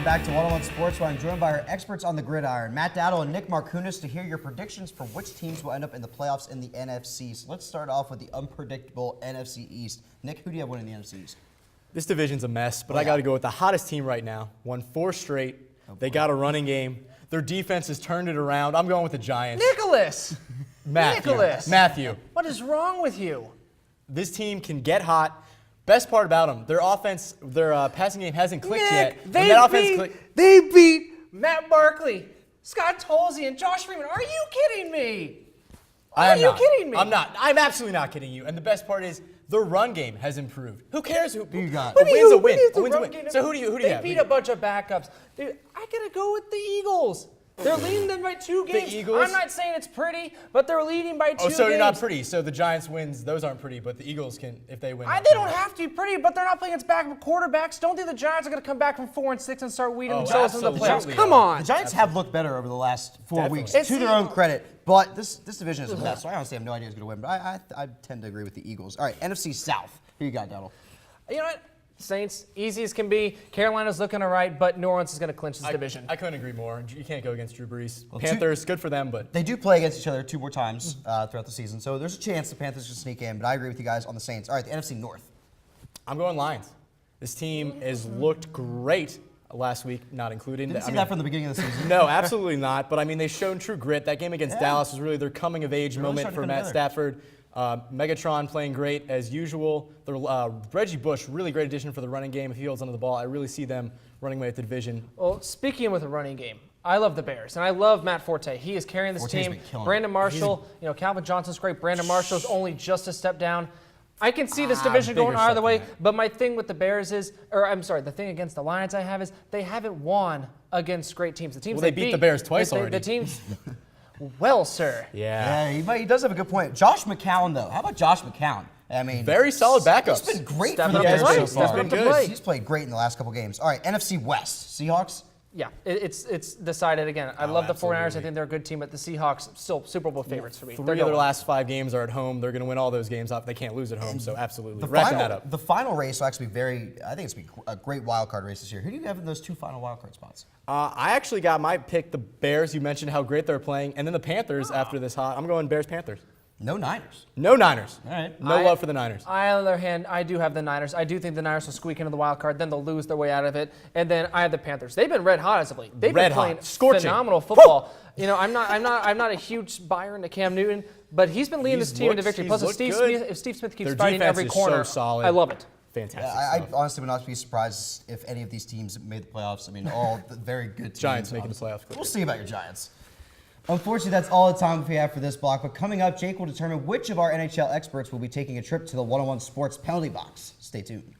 back to 101 Sports, where I'm joined by our experts on the gridiron, Matt Dowdle and Nick Markunis, to hear your predictions for which teams will end up in the playoffs in the NFC. So let's start off with the unpredictable NFC East. Nick, who do you have winning the NFC East? This division's a mess, but I got to go with the hottest team right now. Won 4 straight. They got a running game. Their defense has turned it around. I'm going with the Giants. Nicholas! Matthew. What is wrong with you? This team can get hot. Best part about them, their offense, their passing game hasn't clicked yet. They beat Matt Barkley, Scott Tolzien, and Josh Freeman. Are you kidding me? Are you kidding me? I'm not. I'm absolutely not kidding you. And the best part is their run game has improved. Who cares who you got? A win's a win. A win's a win. So who do you have? They beat a bunch of backups. Dude, I gotta go with the Eagles. They're leading them by 2 games. The Eagles? I'm not saying it's pretty, but they're leading by 2 games. Oh, so you're not pretty. So the Giants wins, those aren't pretty, but the Eagles can, if they win. They don't have to be pretty, but they're not playing against backup quarterbacks. Don't think the Giants are going to come back from 4-6 and start weeding themselves in the playoffs. Come on. The Giants have looked better over the last 4 weeks, to their own credit. But this division is a mess, so I honestly have no idea who's going to win. But I tend to agree with the Eagles. All right, NFC South. Who you got, Dowdle? You know what? Saints, easy as can be. Carolina's looking all right, but New Orleans is going to clinch this division. I couldn't agree more. You can't go against Drew Brees. Well, Panthers, good for them, but they do play against each other 2 more times throughout the season, so there's a chance the Panthers can sneak in. But I agree with you guys on the Saints. All right, the NFC North. I'm going Lions. This team has looked great last week, not included. Didn't see that from the beginning of the season. No, absolutely not. But I mean, they've shown true grit. That game against Dallas was really their coming of age moment for Matt Stafford. Megatron playing great as usual. Reggie Bush, really great addition for the running game. If he holds onto the ball, I really see them running away with the division. Well, speaking with a running game, I love the Bears, and I love Matt Forte. He is carrying this team. Brandon Marshall, Calvin Johnson's great. Brandon Marshall's only just a step down. I can see this division going either way, but my thing with the Bears is, the thing against the Lions I have is they haven't won against great teams. The teams they beat the Bears twice already. The teams. Well, sir. Yeah, he does have a good point. Josh McCown, though. How about Josh McCown? I mean, very solid backups. He's been great for the Bears so far. Been good. He's played great in the last couple games. All right, NFC West. Seahawks? Yeah, it's decided again. I love the 49ers. I think they're a good team, but the Seahawks still Super Bowl favorites for me. 3 of their last 5 games are at home. They're going to win all those games off. They can't lose at home, so absolutely. Wrapping that up. The final race will actually be I think it's going to be a great wild card race this year. Who do you have in those 2 final wild card spots? I actually got my pick, the Bears. You mentioned how great they're playing. And then the Panthers after this hot. I'm going Bears-Panthers. No Niners. No Niners. All right. No love for the Niners. On the other hand, I do have the Niners. I do think the Niners will squeak into the wild card. Then they'll lose their way out of it. And then I have the Panthers. They've been red hot as of late. They've been playing phenomenal football. I'm not a huge buyer into Cam Newton, but he's been leading this team into victory. Plus, if Steve Smith keeps fighting every corner, so solid. I love it. Fantastic. I honestly would not be surprised if any of these teams made the playoffs. I mean, all very good teams. Giants making the playoffs. We'll see about your Giants. Unfortunately, that's all the time we have for this block. But coming up, Jake will determine which of our NHL experts will be taking a trip to the 101 Sports penalty box. Stay tuned.